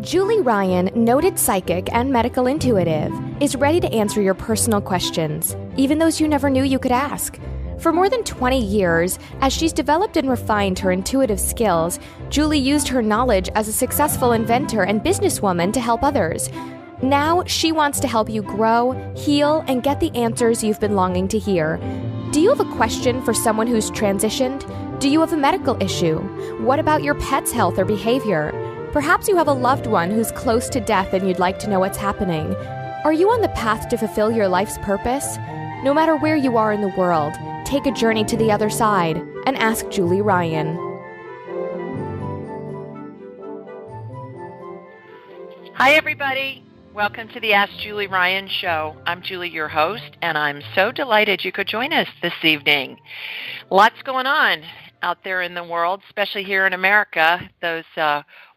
Julie Ryan, noted psychic and medical intuitive, is ready to answer your personal questions, even those you never knew you could ask. For more than 20 years, as she's developed and refined her intuitive skills, Julie used her knowledge as a successful inventor and businesswoman to help others. Now, she wants to help you grow, heal, and get the answers you've been longing to hear. Do you have a question for someone who's transitioned? Do you have a medical issue? What about your pet's health or behavior? Perhaps you have a loved one who's close to death and you'd like to know what's happening. Are you on the path to fulfill your life's purpose? No matter where you are in the world, take a journey to the other side and ask Julie Ryan. Hi, everybody. Welcome to the Ask Julie Ryan Show. I'm Julie, your host, and I'm so delighted you could join us this evening. Lots going on out there in the world, especially here in America. Those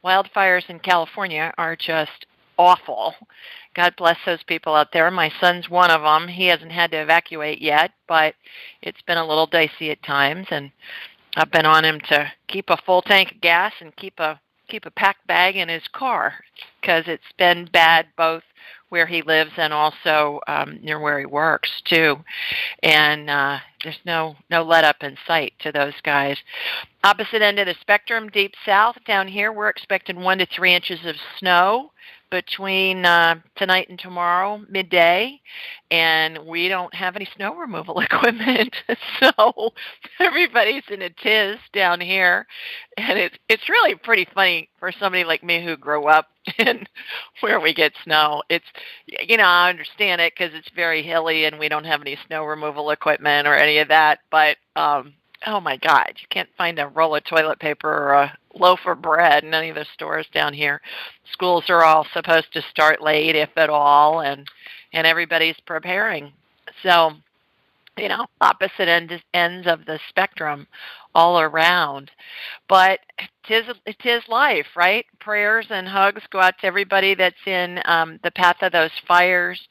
wildfires in California are just awful. God bless those people out there. My son's one of them. He hasn't had to evacuate yet, but it's been a little dicey at times, and I've been on him to keep a full tank of gas and keep a packed bag in his car because it's been bad both where he lives and also near where he works too. And there's no let up in sight to those guys. Opposite end of the spectrum, deep south, down here, we're expecting 1 to 3 inches of snow between tonight and tomorrow, midday, and we don't have any snow removal equipment, so everybody's in a tiz down here, and it's really pretty funny for somebody like me who grew up in where we get snow. It's, I understand it because it's very hilly and we don't have any snow removal equipment or any of that, but oh my God, you can't find a roll of toilet paper or a loaf of bread in any of the stores down here. Schools are all supposed to start late, if at all, and everybody's preparing. So, opposite ends of the spectrum all around. But it is life, right? Prayers and hugs go out to everybody that's in the path of those fires,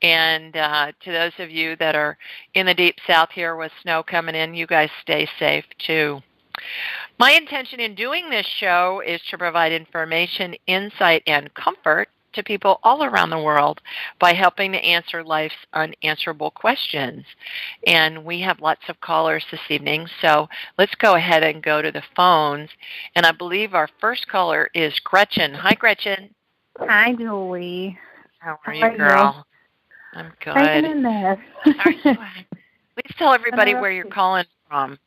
and to those of you that are in the deep south here with snow coming in, you guys stay safe too. My intention in doing this show is to provide information, insight, and comfort to people all around the world by helping to answer life's unanswerable questions. And we have lots of callers this evening, so let's go ahead and go to the phones. And I believe our first caller is Gretchen. Hi, Gretchen. Hi, Julie. How are you, girl? I'm good. Hanging in there. Please tell everybody where you're calling from.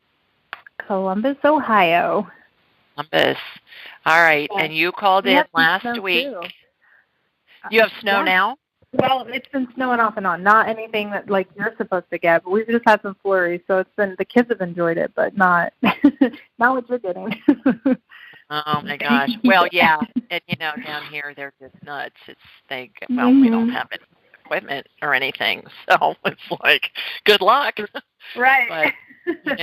Columbus, Ohio. Columbus. All right, and you called in last week. Too. You have snow now? Well, it's been snowing off and on. Not anything that like you're supposed to get, but we've just had some flurries, so the kids have enjoyed it, but not not what you're getting. Oh my gosh. Well, yeah, and down here they're just nuts. We don't have any equipment or anything, so it's like good luck. Right. But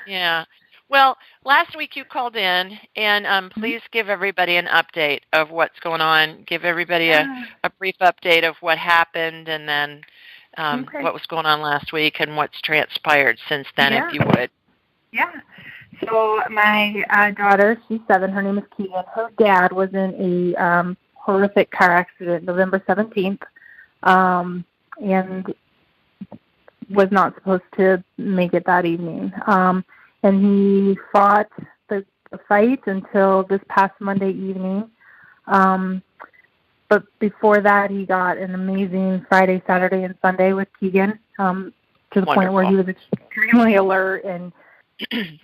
yeah. Well, last week you called in, and please give everybody an update of what's going on. Give everybody a brief update of what happened, and then what was going on last week and what's transpired since then, if you would. Yeah. So my daughter, she's 7. Her name is Keegan. Her dad was in a horrific car accident November 17th, and was not supposed to make it that evening. And he fought the fight until this past Monday evening. But before that, he got an amazing Friday, Saturday, and Sunday with Keegan, to the point where he was extremely alert, and it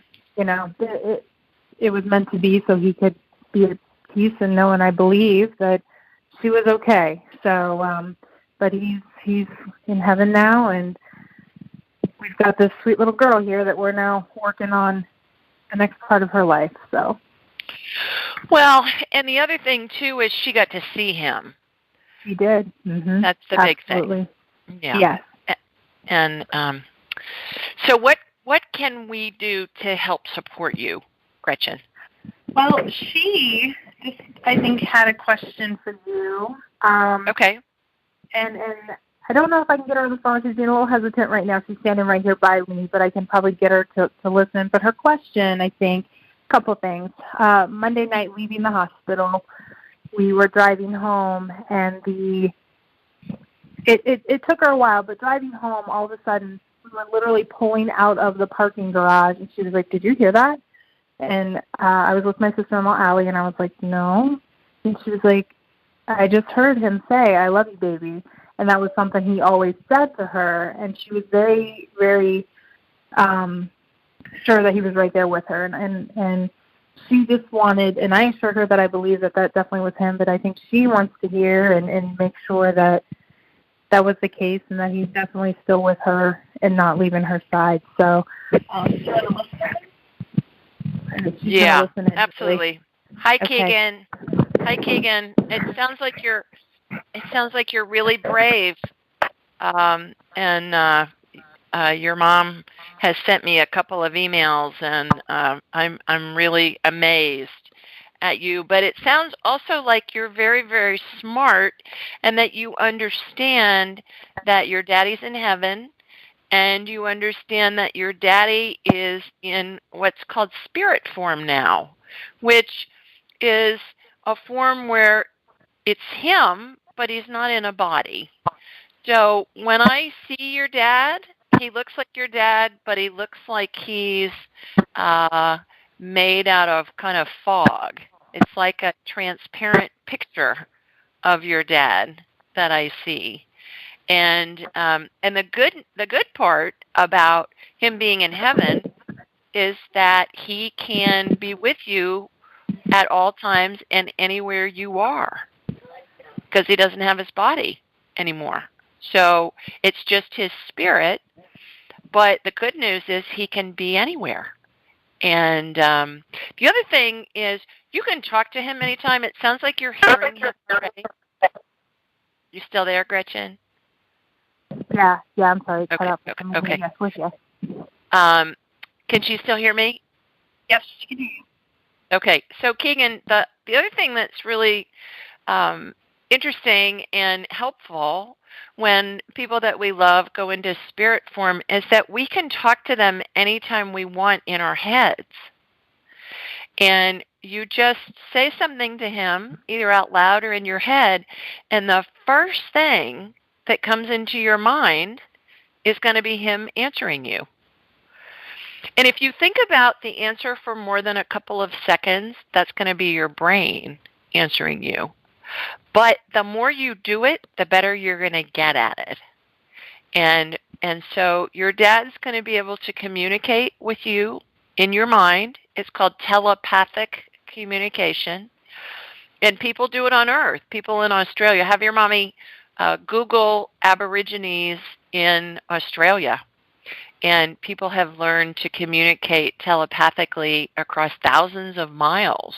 was meant to be so he could be at peace and know, and I believe that she was okay. So, but he's in heaven now, and we've got this sweet little girl here that we're now working on the next part of her life. So, well, and the other thing too is she got to see him. She did. Mm-hmm. That's the big thing. Yeah. Yes. And so, what can we do to help support you, Gretchen? Well, she just, I think, had a question for you. Okay. And I don't know if I can get her on the phone. She's being a little hesitant right now. She's standing right here by me, but I can probably get her to listen. But her question, I think, Couple things. Monday night, leaving the hospital, we were driving home, and it took her a while, but driving home, all of a sudden, we were literally pulling out of the parking garage, and she was like, "Did you hear that?" And I was with my sister-in-law, Allie, and I was like, "No." And she was like, "I just heard him say, 'I love you, baby.'" And that was something he always said to her, and she was very, very sure that he was right there with her. And she just wanted, and I assured her that I believe that definitely was him, but I think she wants to hear and make sure that that was the case and that he's definitely still with her and not leaving her side. So, yeah, absolutely. Hi, okay. Keegan. Hi, Keegan. It sounds like you're really brave. Your mom has sent me a couple of emails, and I'm really amazed at you. But it sounds also like you're very, very smart, and that you understand that your daddy's in heaven, and you understand that your daddy is in what's called spirit form now, which is a form where it's him, but he's not in a body. So when I see your dad, he looks like your dad, but he looks like he's made out of kind of fog. It's like a transparent picture of your dad that I see. And the good part about him being in heaven is that he can be with you at all times and anywhere you are, because he doesn't have his body anymore. So it's just his spirit, but the good news is he can be anywhere. And the other thing is you can talk to him anytime. It sounds like you're hearing him already. You still there, Gretchen? Yeah, I'm sorry. Okay, cut out. Okay. Yes, with you. Can she still hear me? Yes, she can hear you. Okay, so Keegan, the other thing that's really interesting and helpful when people that we love go into spirit form is that we can talk to them anytime we want in our heads. And you just say something to him, either out loud or in your head, and the first thing that comes into your mind is going to be him answering you. And if you think about the answer for more than a couple of seconds, that's going to be your brain answering you. But the more you do it, the better you're going to get at it. And so your dad's going to be able to communicate with you in your mind. It's called telepathic communication. And people do it on Earth. People in Australia. Have your mommy Google Aborigines in Australia. And people have learned to communicate telepathically across thousands of miles.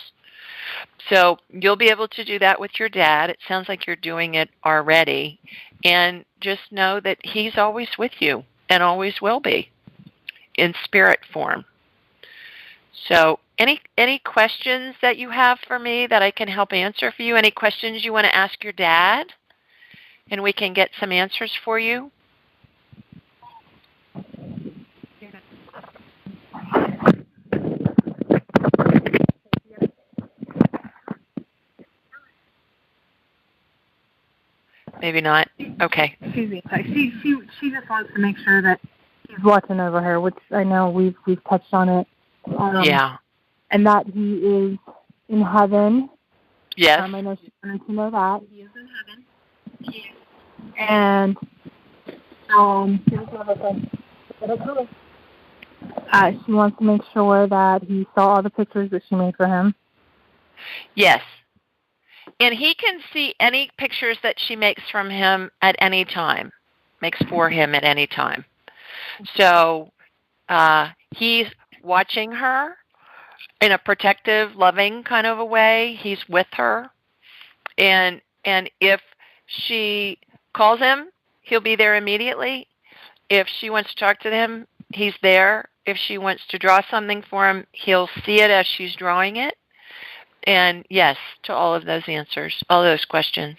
So you'll be able to do that with your dad. It sounds like you're doing it already. And just know that he's always with you and always will be in spirit form. So any questions that you have for me that I can help answer for you? Any questions you want to ask your dad? And we can get some answers for you? Maybe not. Okay. Excuse me. She just wants to make sure that he's watching over her, which I know we've touched on it. Yeah. And that he is in heaven. Yes. I know she wanted to know that. He is in heaven. And here's another thing. She wants to make sure that he saw all the pictures that she made for him. Yes. And he can see any pictures that she makes from him at any time, makes for him at any time. So he's watching her in a protective, loving kind of a way. He's with her. And if she calls him, he'll be there immediately. If she wants to talk to him, he's there. If she wants to draw something for him, he'll see it as she's drawing it. And yes, to all of those answers, all those questions.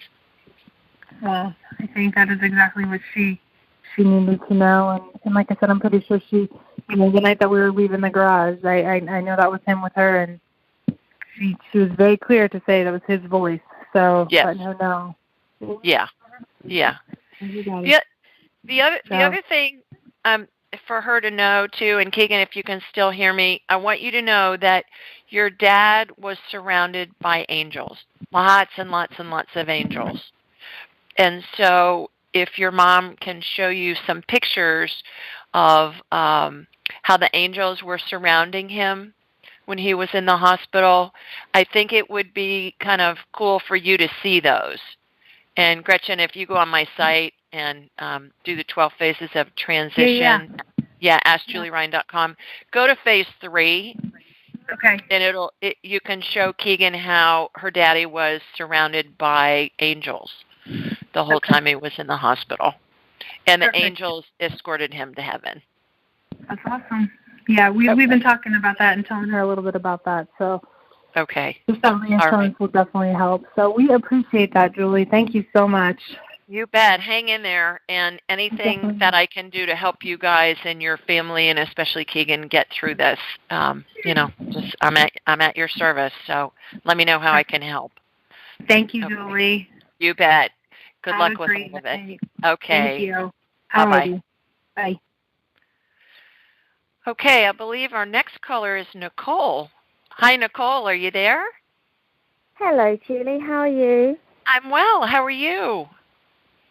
Well, I think that is exactly what she needed to know. And like I said, I'm pretty sure she the night that we were leaving the garage. I know that was him with her, and she was very clear to say that was his voice. So Yes. let her know. Yeah. The other thing for her to know too, and Keegan, if you can still hear me, I want you to know that your dad was surrounded by angels, lots and lots and lots of angels. And so if your mom can show you some pictures of how the angels were surrounding him when he was in the hospital, I think it would be kind of cool for you to see those. And Gretchen, if you go on my site and do the 12 phases of transition, askjulieryan.com, go to phase 3. Okay. And you can show Keegan how her daddy was surrounded by angels the whole time he was in the hospital. And the angels escorted him to heaven. That's awesome. Yeah, we've been talking about that and telling her a little bit about that. So just that reassurance will definitely help. So we appreciate that, Julie. Thank you so much. You bet. Hang in there. And anything that I can do to help you guys and your family, and especially Keegan, get through this, I'm at your service. So let me know how I can help. Thank you, Julie. You bet. Good luck with all of it. Okay. Thank you. Bye-bye. Bye. Okay, I believe our next caller is Nicole. Hi, Nicole. Are you there? Hello, Julie. How are you? I'm well. How are you?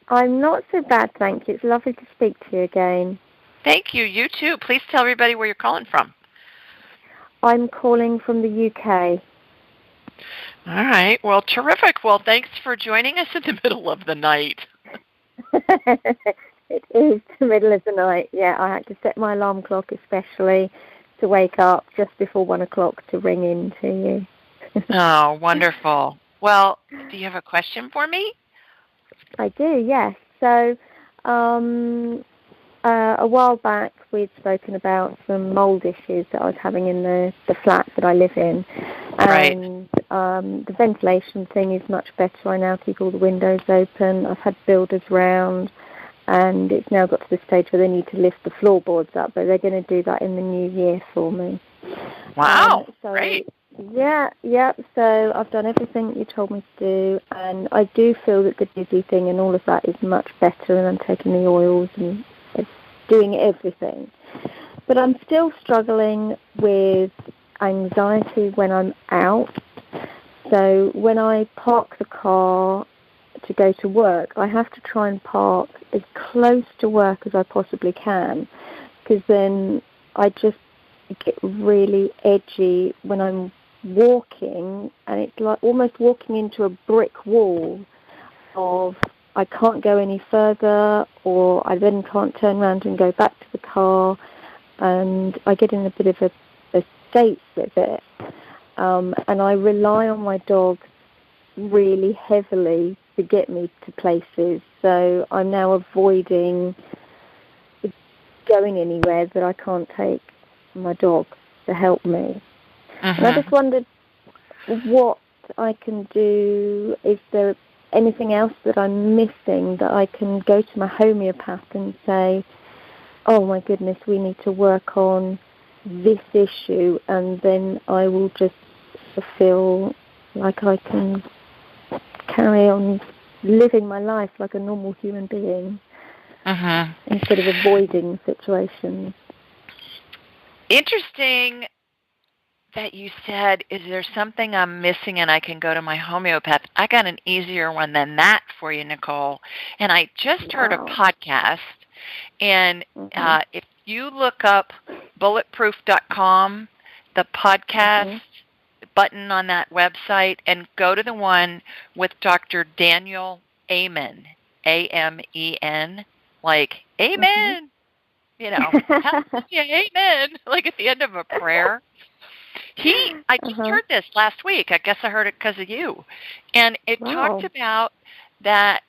I'm not so bad, thank you. It's lovely to speak to you again. Thank you. You too. Please tell everybody where you're calling from. I'm calling from the UK. All right. Well, terrific. Well, thanks for joining us in the middle of the night. It is the middle of the night. Yeah, I had to set my alarm clock especially to wake up just before 1 o'clock to ring in to you. Oh, wonderful. Well, do you have a question for me? I do, yes. So a while back we'd spoken about some mold issues that I was having in the flat that I live in. And the ventilation thing is much better. I now keep all the windows open. I've had builders round, and it's now got to the stage where they need to lift the floorboards up, but they're going to do that in the new year for me. Wow, great. Yeah. So I've done everything you told me to do, and I do feel that the dizzy thing and all of that is much better, and I'm taking the oils and it's doing everything. But I'm still struggling with anxiety when I'm out. So when I park the car to go to work, I have to try and park as close to work as I possibly can, because then I just get really edgy when I'm walking, and it's like almost walking into a brick wall of I can't go any further, or I then can't turn around and go back to the car, and I get in a bit of a state with it. And I rely on my dog really heavily to get me to places, so I'm now avoiding going anywhere that I can't take my dog to help me. And I just wondered what I can do. Is there anything else that I'm missing that I can go to my homeopath and say, oh my goodness, we need to work on this issue, and then I will just feel like I can carry on living my life like a normal human being instead of avoiding situations. Interesting that you said, is there something I'm missing and I can go to my homeopath? I got an easier one than that for you, Nicole. And I just heard a podcast, and if you look up bulletproof.com, the podcast button on that website, and go to the one with Dr. Daniel Amen, A-M-E-N, like, amen, amen, like at the end of a prayer. I just heard this last week. I guess I heard it because of you. And it talked about that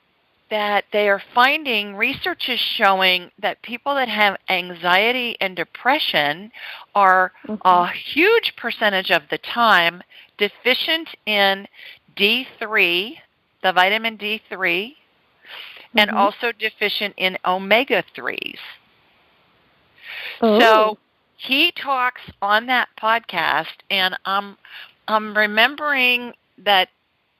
they are finding, research is showing that people that have anxiety and depression are a huge percentage of the time deficient in D3, the vitamin D3, and also deficient in omega-3s. So he talks on that podcast, and I'm remembering that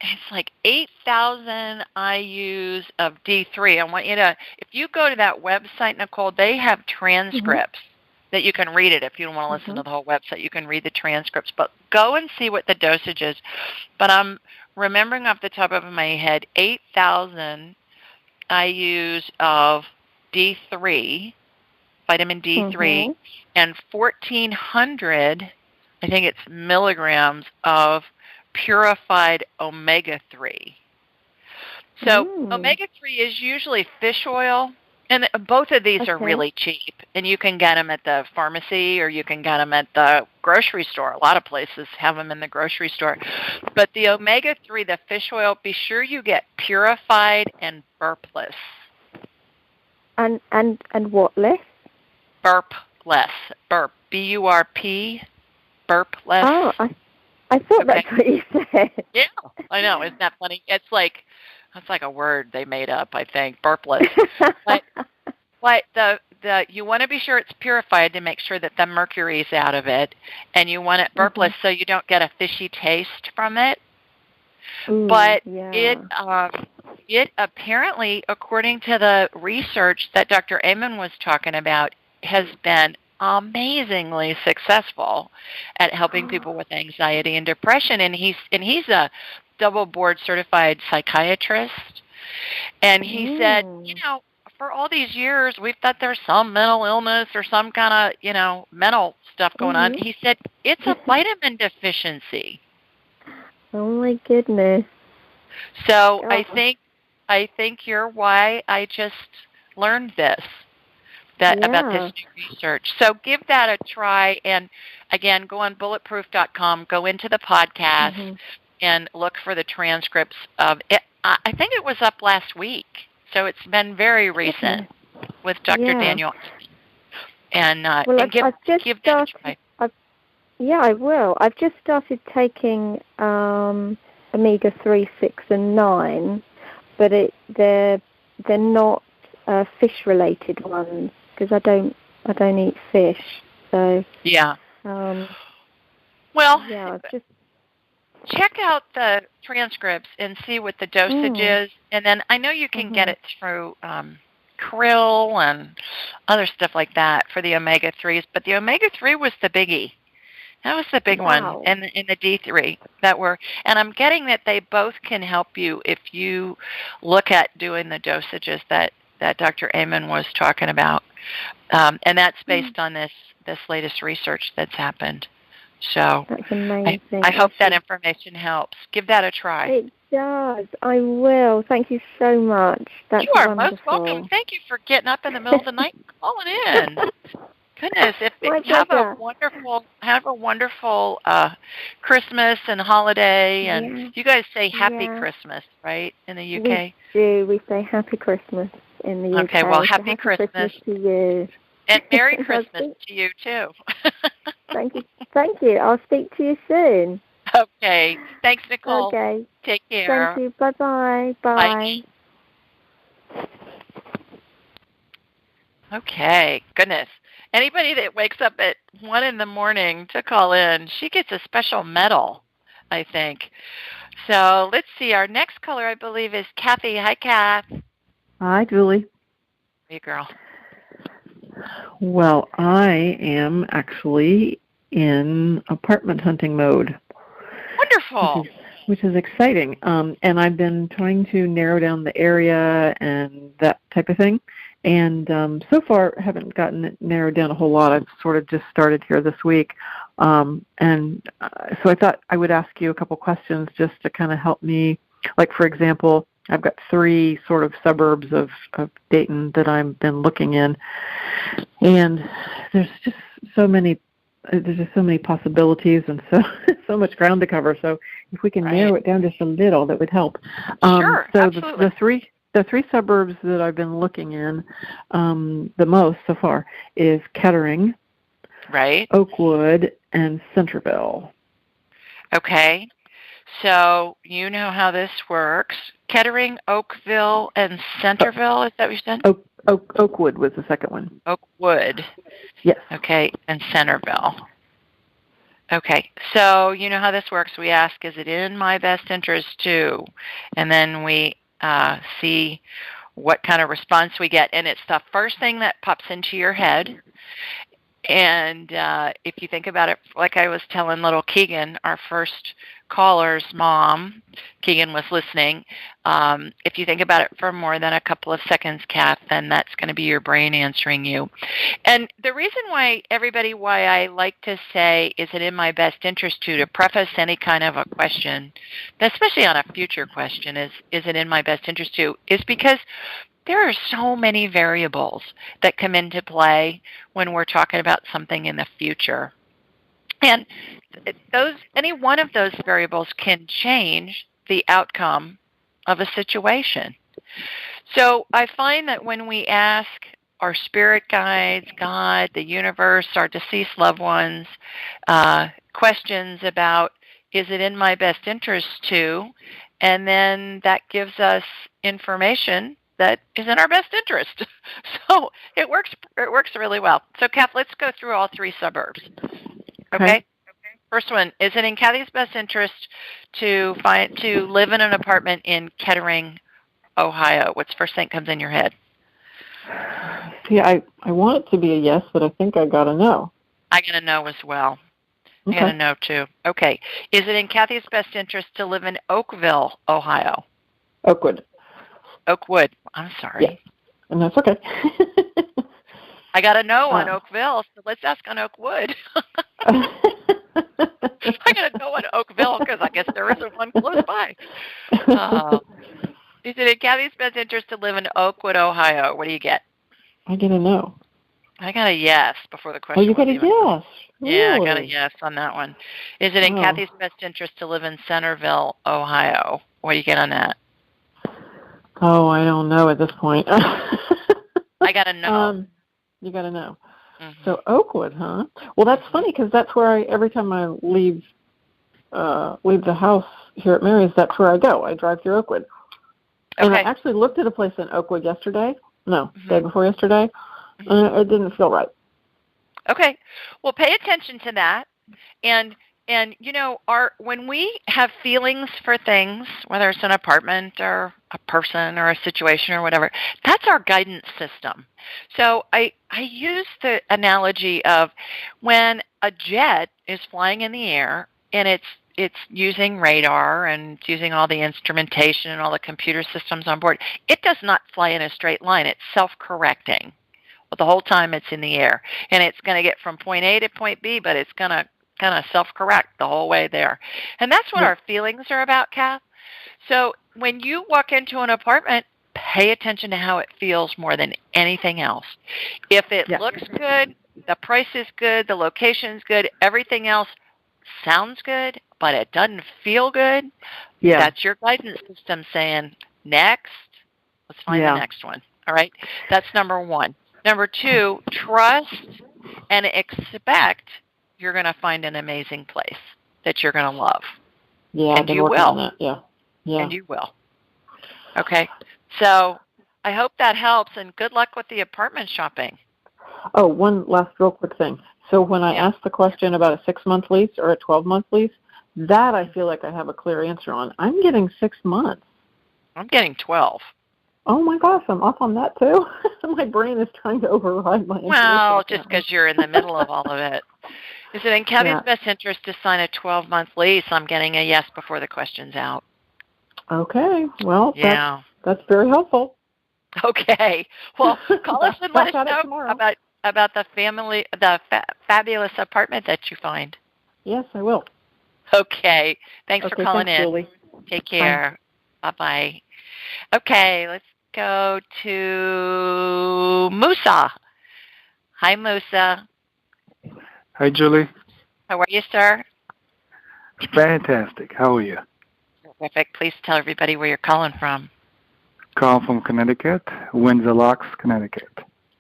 it's like 8,000 IUs of D3. I want you to, if you go to that website, Nicole, they have transcripts that you can read it. If you don't want to listen to the whole website, you can read the transcripts. But go and see what the dosage is. But I'm remembering off the top of my head, 8,000 IUs of D3, vitamin D3, and 1,400, I think it's milligrams of purified omega-3. So omega-3 is usually fish oil, and both of these are really cheap, and you can get them at the pharmacy or you can get them at the grocery store. A lot of places have them in the grocery store. But the omega-3, the fish oil, be sure you get purified and burpless. And what less? Burpless. Burp. B-U-R-P. Burpless. Oh, I thought that's what you said. Yeah, I know. Isn't that funny? That's like a word they made up, I think, burpless. but the you want to be sure it's purified to make sure that the mercury is out of it, and you want it burpless so you don't get a fishy taste from it. Ooh, but yeah. It apparently, according to the research that Dr. Amen was talking about, has been amazingly successful at helping people with anxiety and depression, and he's a double board certified psychiatrist, and he said, for all these years we thought there's some mental illness or some kind of mental stuff going on. He said it's a vitamin deficiency. Oh my goodness. So I think you're why I just learned this. About this new research. So give that a try, and again, go on bulletproof.com, go into the podcast, and look for the transcripts of it. I think it was up last week, so it's been very recent with Dr. Daniel. And give that a try. I will. I've just started taking omega-3, 6, and 9, but they're not fish-related ones, because I don't eat fish. So just check out the transcripts and see what the dosage is, and then I know you can get it through krill and other stuff like that for the omega-3s, but the omega-3 was the biggie. That was the big one, and the D3 and I'm getting that they both can help you if you look at doing the dosages that Dr. Amen was talking about. And that's based on this latest research that's happened. So that's amazing. I hope that information helps. Give that a try. It does. I will. Thank you so much. That's you are wonderful. Most welcome. Thank you for getting up in the middle of the night and calling in. Goodness, have a wonderful Christmas and holiday, and you guys say Happy Christmas, right, in the UK? We do. We say Happy Christmas in the UK. Okay, well, happy Christmas to you. And Merry Christmas to you, too. Thank you. I'll speak to you soon. Okay. Thanks, Nicole. Okay. Take care. Thank you. Bye-bye. Bye. Okay. Goodness. Anybody that wakes up at 1 in the morning to call in, she gets a special medal, I think. So let's see. Our next caller, I believe, is Kathy. Hi, Kath. Hi, Julie. Hey, girl. Well, I am actually in apartment hunting mode. Wonderful. Which is exciting. And I've been trying to narrow down the area and that type of thing. And so far, haven't gotten it narrowed down a whole lot. I've sort of just started here this week. So I thought I would ask you a couple questions just to kind of help me. Like, for example, I've got 3 sort of suburbs of Dayton that I've been looking in. And there's just so many possibilities and so much ground to cover. So if we can narrow it down just a little, that would help. Sure, so absolutely. The three suburbs that I've been looking in the most so far is Kettering, right, Oakwood, and Centerville. Okay. So you know how this works. Kettering, Oakville, and Centerville, is that what you said? Oakwood was the second one. Oakwood. Yes. Okay, and Centerville. Okay, so you know how this works. We ask, is it in my best interest to? And then we see what kind of response we get. And it's the first thing that pops into your head. And if you think about it, like I was telling little Keegan, our first caller's mom, Keegan was listening. If you think about it for more than a couple of seconds, Kath, then that's going to be your brain answering you. And the reason why I like to say, is it in my best interest to preface any kind of a question, especially on a future question, is it in my best interest to, is because there are so many variables that come into play when we're talking about something in the future. And any one of those variables can change the outcome of a situation. So I find that when we ask our spirit guides, God, the universe, our deceased loved ones, questions about, is it in my best interest to, and then that gives us information that is in our best interest. So it works really well. So Kath, let's go through all three suburbs. Okay? First one, is it in Kathy's best interest to live in an apartment in Kettering, Ohio? What's the first thing that comes in your head? See, I want it to be a yes, but I think I got a no. I got a no as well. Okay. I got a no too. Okay. Is it in Kathy's best interest to live in Oakville, Ohio? Oakwood. I'm sorry. Yeah. And that's okay. I got a no on Oakville, so let's ask on Oakwood. I got a no on Oakville because I guess there isn't one close by. Is it in Kathy's best interest to live in Oakwood, Ohio? What do you get? I get a no. I got a yes before the question. Oh, you got a yes? Really? Yeah, I got a yes on that one. Is it in Kathy's best interest to live in Centerville, Ohio? What do you get on that? Oh, I don't know at this point. I got a no. You got to know. Mm-hmm. So Oakwood, huh? Well, that's funny because that's where every time I leave the house here at Mary's, that's where I go. I drive through Oakwood. Okay. And I actually looked at a place in Oakwood yesterday. No, day before yesterday. And it didn't feel right. Okay. Well, pay attention to that. And you know, when we have feelings for things, whether it's an apartment or a person or a situation or whatever, that's our guidance system. So I use the analogy of when a jet is flying in the air and it's using radar and it's using all the instrumentation and all the computer systems on board, it does not fly in a straight line. It's self-correcting. Well, the whole time it's in the air. And it's going to get from point A to point B, but it's going to kind of self-correct the whole way there. And that's what our feelings are about, Kath. So when you walk into an apartment, pay attention to how it feels more than anything else. If it looks good, the price is good, the location's good, everything else sounds good, but it doesn't feel good, that's your guidance system saying, next, let's find the next one. All right? That's number one. Number two, trust and expect you're going to find an amazing place that you're going to love. Yeah, and you will. On that. Yeah. And you will. Okay. So I hope that helps, and good luck with the apartment shopping. Oh, one last real quick thing. So when I asked the question about a 6-month lease or a 12-month lease, that I feel like I have a clear answer on. I'm getting 6 months. I'm getting 12. Oh, my gosh, I'm off on that, too. My brain is trying to override my intuition. Well, just because you're in the middle of all of it. Is it in Kevin's best interest to sign a 12-month lease? I'm getting a yes before the question's out. Okay. Well, that's very helpful. Okay. Well, call us and let us know about the fabulous apartment that you find. Yes, I will. Okay. Thanks for calling in. Julie. Take care. Bye-bye. Okay, let's go to Musa. Hi, Musa. Hi, Julie. How are you, sir? Fantastic. How are you? Terrific. Please tell everybody where you're calling from. Calling from Connecticut, Windsor Locks, Connecticut.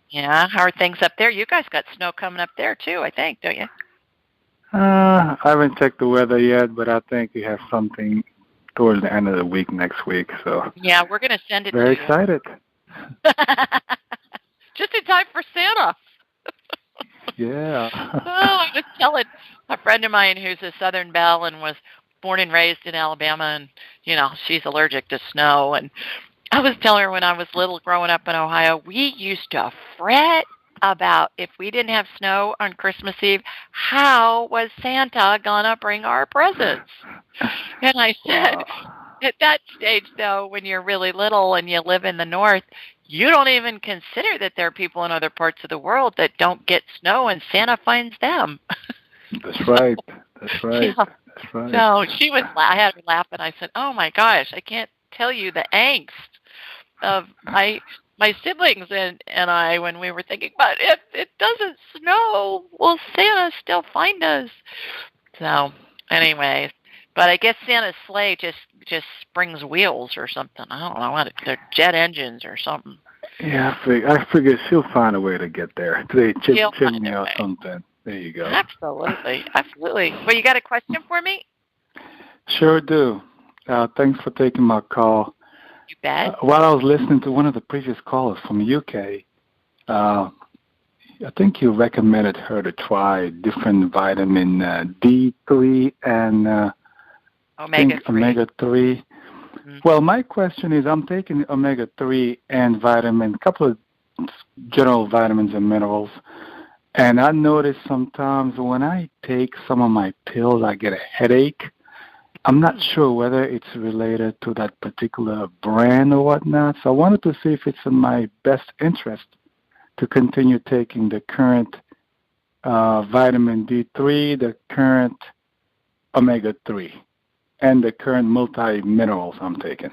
Yeah, how are things up there? You guys got snow coming up there, too, I think, don't you? I haven't checked the weather yet, but I think we have something towards the end of the week next week. So Yeah, we're going to send it very to excited. you. Just in time for Santa. Yeah. I was telling a friend of mine who's a Southern Belle and was born and raised in Alabama, and, she's allergic to snow. And I was telling her when I was little growing up in Ohio, we used to fret about if we didn't have snow on Christmas Eve, how was Santa going to bring our presents? And I said, at that stage, though, when you're really little and you live in the North, you don't even consider that there are people in other parts of the world that don't get snow, and Santa finds them. That's right. That's right. Yeah. That's right. So I had her laugh, and I said, "Oh my gosh, I can't tell you the angst of my siblings and I when we were thinking, but if it doesn't snow, will Santa still find us?" So, anyways, but I guess Santa's sleigh just springs wheels or something. I don't know what they're jet engines or something. Yeah, I figure she'll find a way to get there. Today, chimney or something. There you go. Absolutely. Well, you got a question for me? Sure do. Thanks for taking my call. You bet. While I was listening to one of the previous callers from the UK, I think you recommended her to try different vitamin D3 and omega-3. Omega-3. Mm-hmm. Well, my question is, I'm taking omega-3 and a couple of general vitamins and minerals, and I notice sometimes when I take some of my pills, I get a headache. I'm not sure whether it's related to that particular brand or whatnot, so I wanted to see if it's in my best interest to continue taking the current vitamin D3, the current omega-3, and the current multi-minerals I'm taking.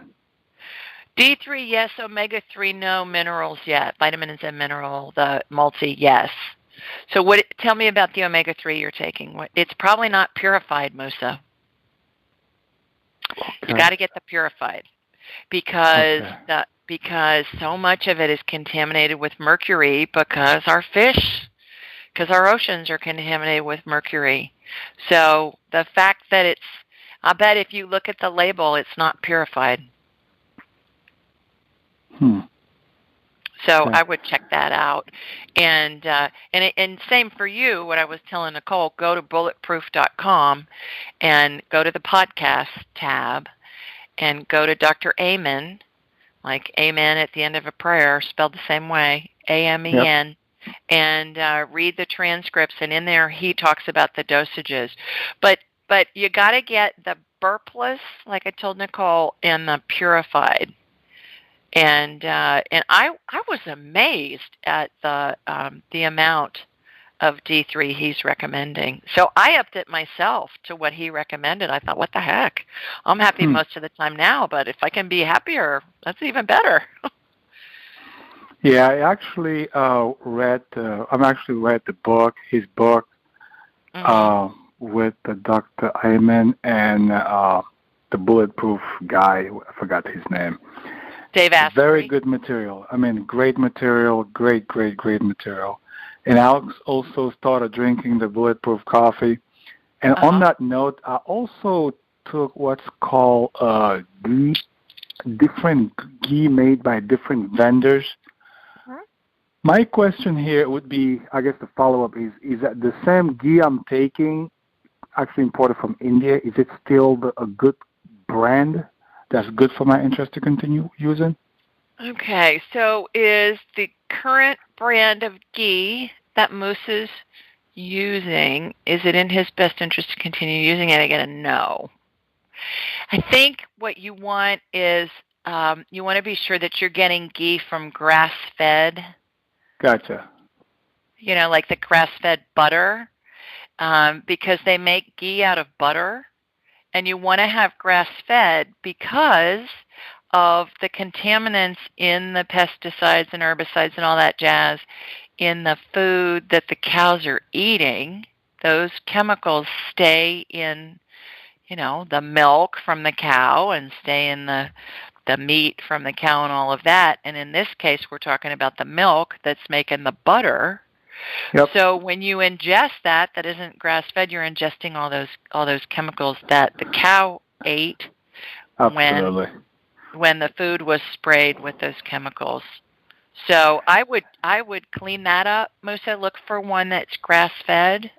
D3, yes. Omega-3, no. Minerals, yes. Vitamins and mineral, the multi, yes. So tell me about the omega-3 you're taking. It's probably not purified, Musa. Okay. You got to get the purified because so much of it is contaminated with mercury because our oceans are contaminated with mercury. So the fact that I bet if you look at the label, it's not purified. So I would check that out. And same for you, what I was telling Nicole, go to bulletproof.com and go to the podcast tab and go to Dr. Amen, like amen at the end of a prayer, spelled the same way, A-M-E-N, and read the transcripts. And in there, he talks about the dosages. But you got to get the burpless, like I told Nicole, and the purified. And I was amazed at the amount of D3 he's recommending. So I upped it myself to what he recommended. I thought, what the heck? I'm happy most of the time now, but if I can be happier, that's even better. Yeah, I actually read the book, his book, with Dr. Ayman and the bulletproof guy. I forgot his name. Dave Asprey. Very good material. I mean, great material, great material. And I also started drinking the bulletproof coffee. And on that note, I also took what's called different ghee made by different vendors. My question here would be, I guess the follow-up is that the same ghee I'm taking, actually imported from India, is it still a good brand that's good for my interest to continue using? Okay, so is the current brand of ghee that Moose is using, is it in his best interest to continue using it? I get a no. I think what you want is you want to be sure that you're getting ghee from grass-fed. Gotcha. You know, like the grass-fed butter, because they make ghee out of butter. And you want to have grass-fed because of the contaminants in the pesticides and herbicides and all that jazz in the food that the cows are eating. Those chemicals stay in, the milk from the cow and stay in the meat from the cow and all of that. And in this case, we're talking about the milk that's making the butter. Yep. So when you ingest that isn't grass-fed, you're ingesting all those chemicals that the cow ate Absolutely. when the food was sprayed with those chemicals. So I would clean that up. Mostly look for one that's grass-fed,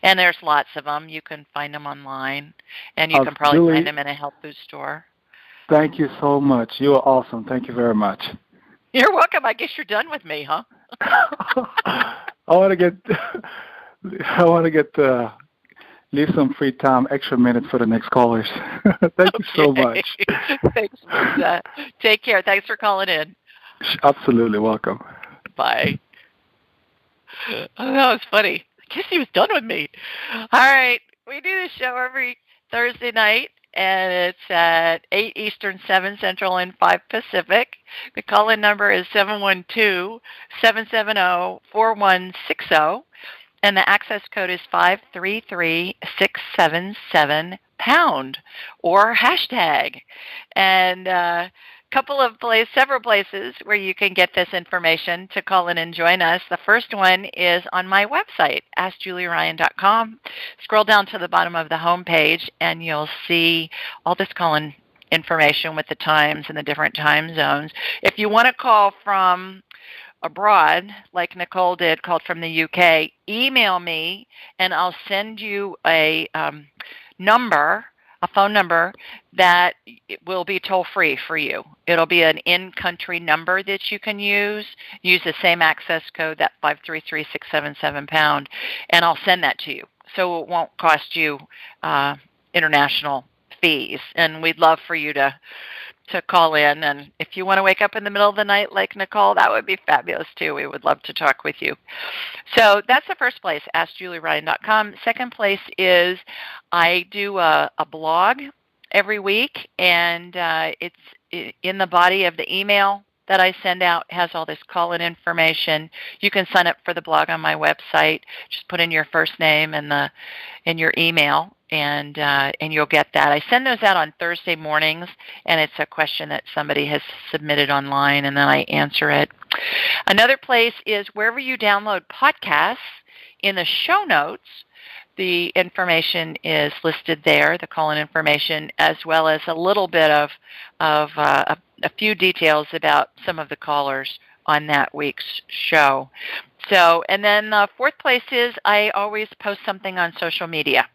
and there's lots of them. You can find them online, and you can probably find them in a health food store. Thank you so much. You are awesome. Thank you very much. You're welcome. I guess you're done with me, huh? I want to get leave some free time, extra minutes for the next callers. Thank you so much. Thanks, Lisa. Take care. Thanks for calling in. Absolutely. Welcome. Bye. Oh, that was funny. I guess he was done with me. All right. We do this show every Thursday night, and it's at 8 Eastern, 7 Central, and 5 Pacific. The call-in number is 712-770-4160, and the access code is 533677#, or hashtag. And several places where you can get this information to call in and join us. The first one is on my website, AskJulieRyan.com. Scroll down to the bottom of the homepage, and you'll see all this call-in information with the times and the different time zones. If you want to call from abroad, like Nicole did, called from the UK, email me, and I'll send you a phone number that will be toll-free for you. It'll be an in-country number that you can use. Use the same access code, that 533677#, and I'll send that to you. So it won't cost you international fees. And we'd love for you to call in. And if you want to wake up in the middle of the night like Nicole, that would be fabulous too. We would love to talk with you. So that's the first place, AskJulieRyan.com. Second place is I do a blog every week, and it's in the body of the email that I send out. It has all this call-in information. You can sign up for the blog on my website. Just put in your first name and your email, and you'll get that. I send those out on Thursday mornings, and it's a question that somebody has submitted online, and then I answer it. Another place is wherever you download podcasts. In the show notes, the information is listed there, the call-in information, as well as a little bit of a few details about some of the callers on that week's show. So, and then the fourth place is I always post something on social media.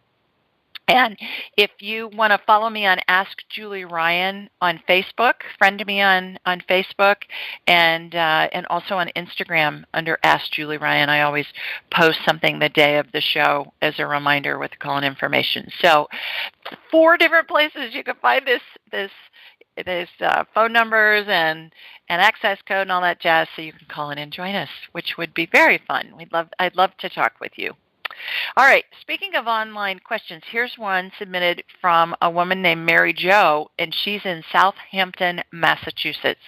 And if you want to follow me on Ask Julie Ryan on Facebook, friend me on Facebook, and also on Instagram under Ask Julie Ryan. I always post something the day of the show as a reminder with call-in information. So 4 different places you can find this phone numbers and access code and all that jazz, so you can call in and join us, which would be very fun. I'd love to talk with you. All right, speaking of online questions, here's one submitted from a woman named Mary Jo, and she's in Southampton, Massachusetts.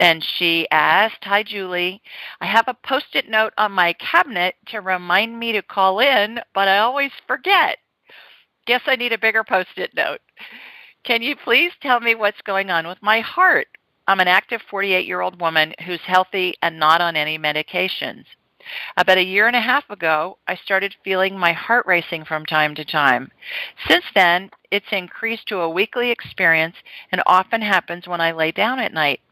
And she asked, "Hi, Julie. I have a Post-it note on my cabinet to remind me to call in, but I always forget. Guess I need a bigger Post-it note. Can you please tell me what's going on with my heart? I'm an active 48-year-old woman who's healthy and not on any medications. About a year and a half ago, I started feeling my heart racing from time to time. Since then, it's increased to a weekly experience and often happens when I lay down at night.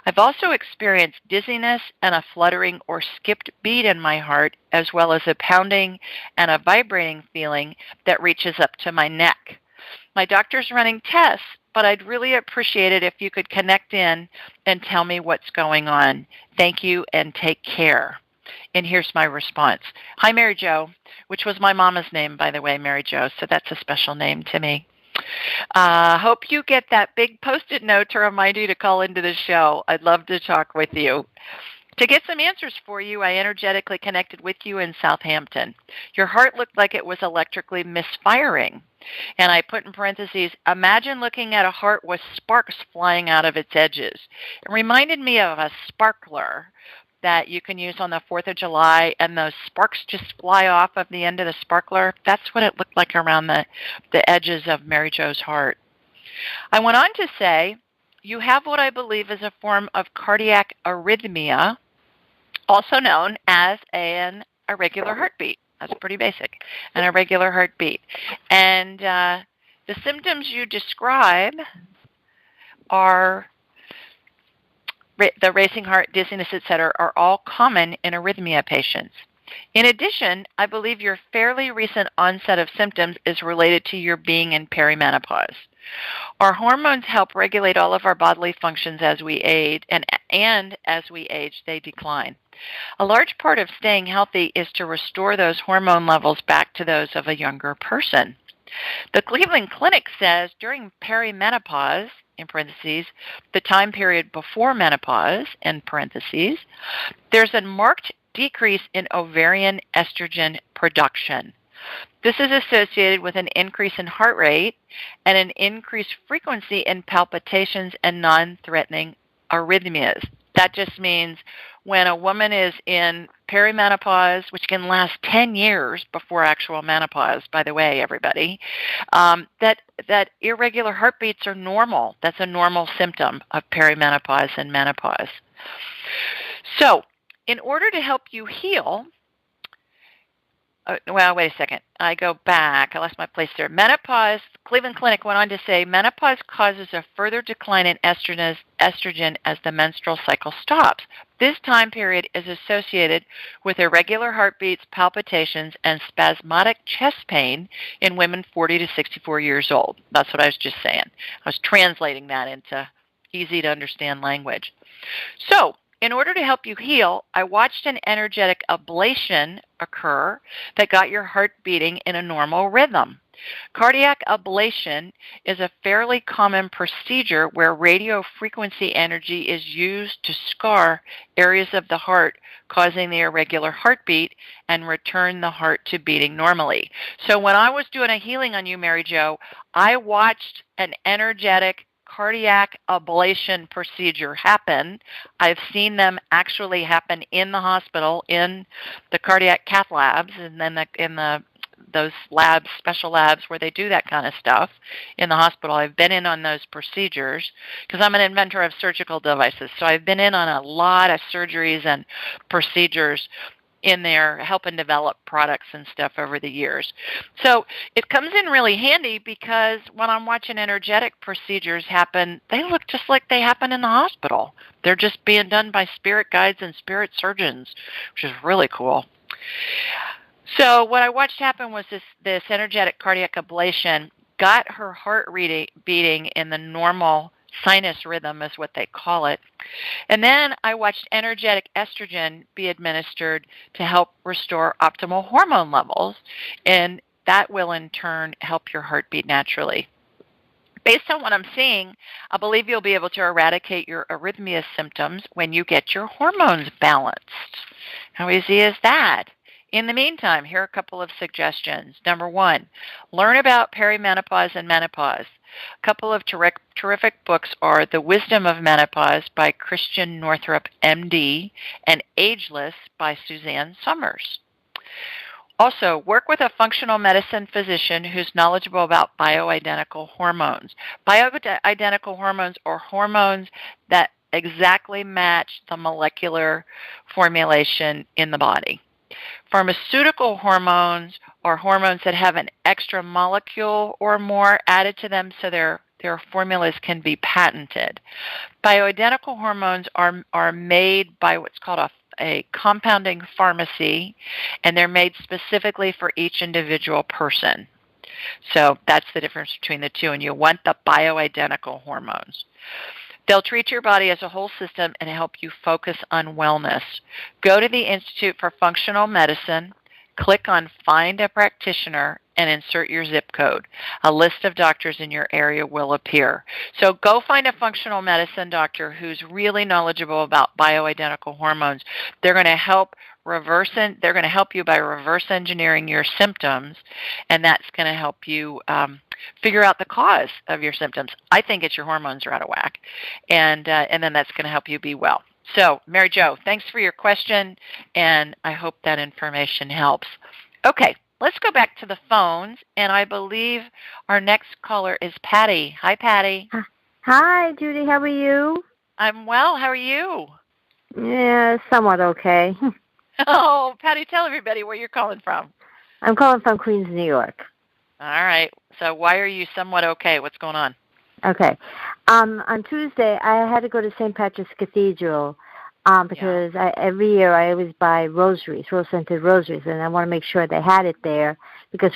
I've also experienced dizziness and a fluttering or skipped beat in my heart, as well as a pounding and a vibrating feeling that reaches up to my neck. My doctor's running tests, but I'd really appreciate it if you could connect in and tell me what's going on. Thank you and take care." And here's my response. Hi, Mary Jo, which was my mama's name, by the way, Mary Jo, so that's a special name to me. Hope you get that big Post-it note to remind you to call into the show. I'd love to talk with you. To get some answers for you, I energetically connected with you in Southampton. Your heart looked like it was electrically misfiring. And I put in parentheses, imagine looking at a heart with sparks flying out of its edges. It reminded me of a sparkler that you can use on the 4th of July, and those sparks just fly off of the end of the sparkler. That's what it looked like around the edges of Mary Jo's heart. I went on to say, you have what I believe is a form of cardiac arrhythmia, also known as an irregular heartbeat. That's pretty basic, an irregular heartbeat. And the symptoms you describe are the racing heart, dizziness, etc., are all common in arrhythmia patients. In addition, I believe your fairly recent onset of symptoms is related to your being in perimenopause. Our hormones help regulate all of our bodily functions as we age, and as we age, they decline. A large part of staying healthy is to restore those hormone levels back to those of a younger person. The Cleveland Clinic says during perimenopause, in parentheses, the time period before menopause, in parentheses, there's a marked decrease in ovarian estrogen production. This is associated with an increase in heart rate and an increased frequency in palpitations and non-threatening arrhythmias. That just means when a woman is in perimenopause, which can last 10 years before actual menopause, by the way, everybody, that irregular heartbeats are normal. That's a normal symptom of perimenopause and menopause. So, in order to help you heal, well, wait a second. I go back. I lost my place there. Menopause, Cleveland Clinic went on to say, menopause causes a further decline in estrogen as the menstrual cycle stops. This time period is associated with irregular heartbeats, palpitations, and spasmodic chest pain in women 40 to 64 years old. That's what I was just saying. I was translating that into easy-to-understand language. So, in order to help you heal, I watched an energetic ablation occur that got your heart beating in a normal rhythm. Cardiac ablation is a fairly common procedure where radio frequency energy is used to scar areas of the heart, causing the irregular heartbeat and return the heart to beating normally. So when I was doing a healing on you, Mary Jo, I watched an energetic cardiac ablation procedure happen. I've seen them actually happen in the hospital, in the cardiac cath labs, and then those labs, special labs where they do that kind of stuff in the hospital. I've been in on those procedures because I'm an inventor of surgical devices. So I've been in on a lot of surgeries and procedures in there, helping develop products and stuff over the years. So it comes in really handy because when I'm watching energetic procedures happen, they look just like they happen in the hospital. They're just being done by spirit guides and spirit surgeons, which is really cool. So what I watched happen was this energetic cardiac ablation got her heart beating in the normal sinus rhythm is what they call it. And then I watched energetic estrogen be administered to help restore optimal hormone levels, and that will in turn help your heart beat naturally. Based on what I'm seeing, I believe you'll be able to eradicate your arrhythmia symptoms when you get your hormones balanced. How easy is that? In the meantime, here are a couple of suggestions. Number one, learn about perimenopause and menopause. A couple of terrific books are The Wisdom of Menopause by Christian Northrup, MD, and Ageless by Suzanne Summers. Also, work with a functional medicine physician who's knowledgeable about bioidentical hormones. Bioidentical hormones are hormones that exactly match the molecular formulation in the body. Pharmaceutical hormones are hormones that have an extra molecule or more added to them so their formulas can be patented. Bioidentical hormones are made by what's called a compounding pharmacy, and they're made specifically for each individual person. So that's the difference between the two, and you want the bioidentical hormones. They'll treat your body as a whole system and help you focus on wellness. Go to the Institute for Functional Medicine, click on Find a Practitioner, and insert your zip code. A list of doctors in your area will appear. So go find a functional medicine doctor who's really knowledgeable about bioidentical hormones. They're going to help you by reverse engineering your symptoms, and that's going to help you figure out the cause of your symptoms. I think it's your hormones are out of whack, and then that's going to help you be well. So, Mary Jo, thanks for your question, and I hope that information helps. Okay, let's go back to the phones, and I believe our next caller is Patty. Hi, Patty. Hi, Judy. How are you? I'm well. How are you? Yeah, somewhat okay. Oh, Patty, tell everybody where you're calling from. I'm calling from Queens, New York. All right. So why are you somewhat okay? What's going on? Okay. On Tuesday, I had to go to St. Patrick's Cathedral because every year I always buy rosaries, rose-scented rosaries, and I want to make sure they had it there because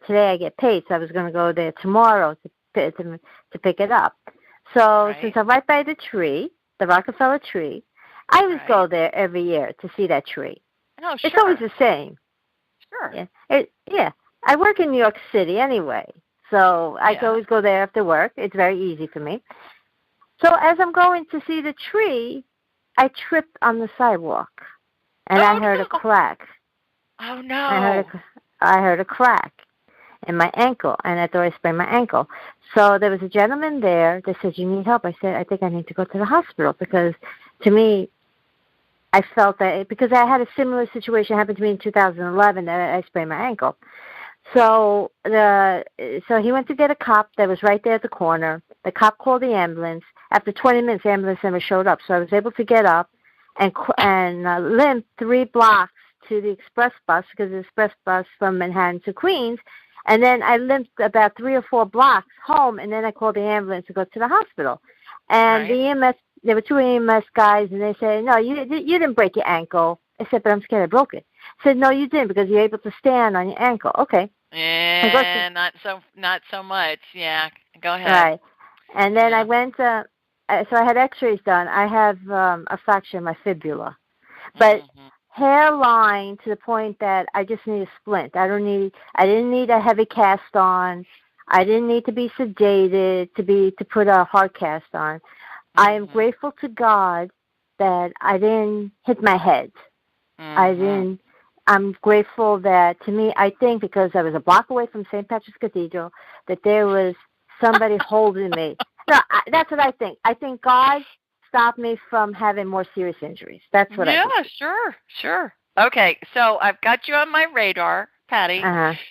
today I get paid, so I was going to go there tomorrow to pick it up. So since I'm right by the tree, the Rockefeller tree, I always go there every year to see that tree. Oh, sure. It's always the same. Sure. Yeah. I work in New York City anyway, so I can always go there after work. It's very easy for me. So as I'm going to see the tree, I tripped on the sidewalk, and I heard a crack. Oh, no. I heard a crack in my ankle, and I thought I sprained my ankle. So there was a gentleman there that said, "You need help?" I said, "I think I need to go to the hospital," because to me, I felt that because I had a similar situation happen to me in 2011 that I sprained my ankle. So he went to get a cop that was right there at the corner. The cop called the ambulance. After 20 minutes, the ambulance never showed up. So I was able to get up and limp 3 blocks to the express bus because the express bus from Manhattan to Queens. And then I limped about 3 or 4 blocks home, and then I called the ambulance to go to the hospital. And the EMS, there were 2 EMS guys, and they said, "No, you didn't break your ankle." I said, "But I'm scared I broke it." I said, "No, you didn't because you're able to stand on your ankle." Okay. Yeah, not so much. Yeah, go ahead. Right. And then I went, so I had x-rays done. I have a fracture in my fibula. But hairline to the point that I just need a splint. I didn't need a heavy cast on. I didn't need to be sedated to put a hard cast on. I am grateful to God that I didn't hit my head. I'm grateful that, to me, I think because I was a block away from St. Patrick's Cathedral, that there was somebody holding me. No, that's what I think. I think God stopped me from having more serious injuries. That's what I think. Yeah, sure. Okay, so I've got you on my radar, Patty.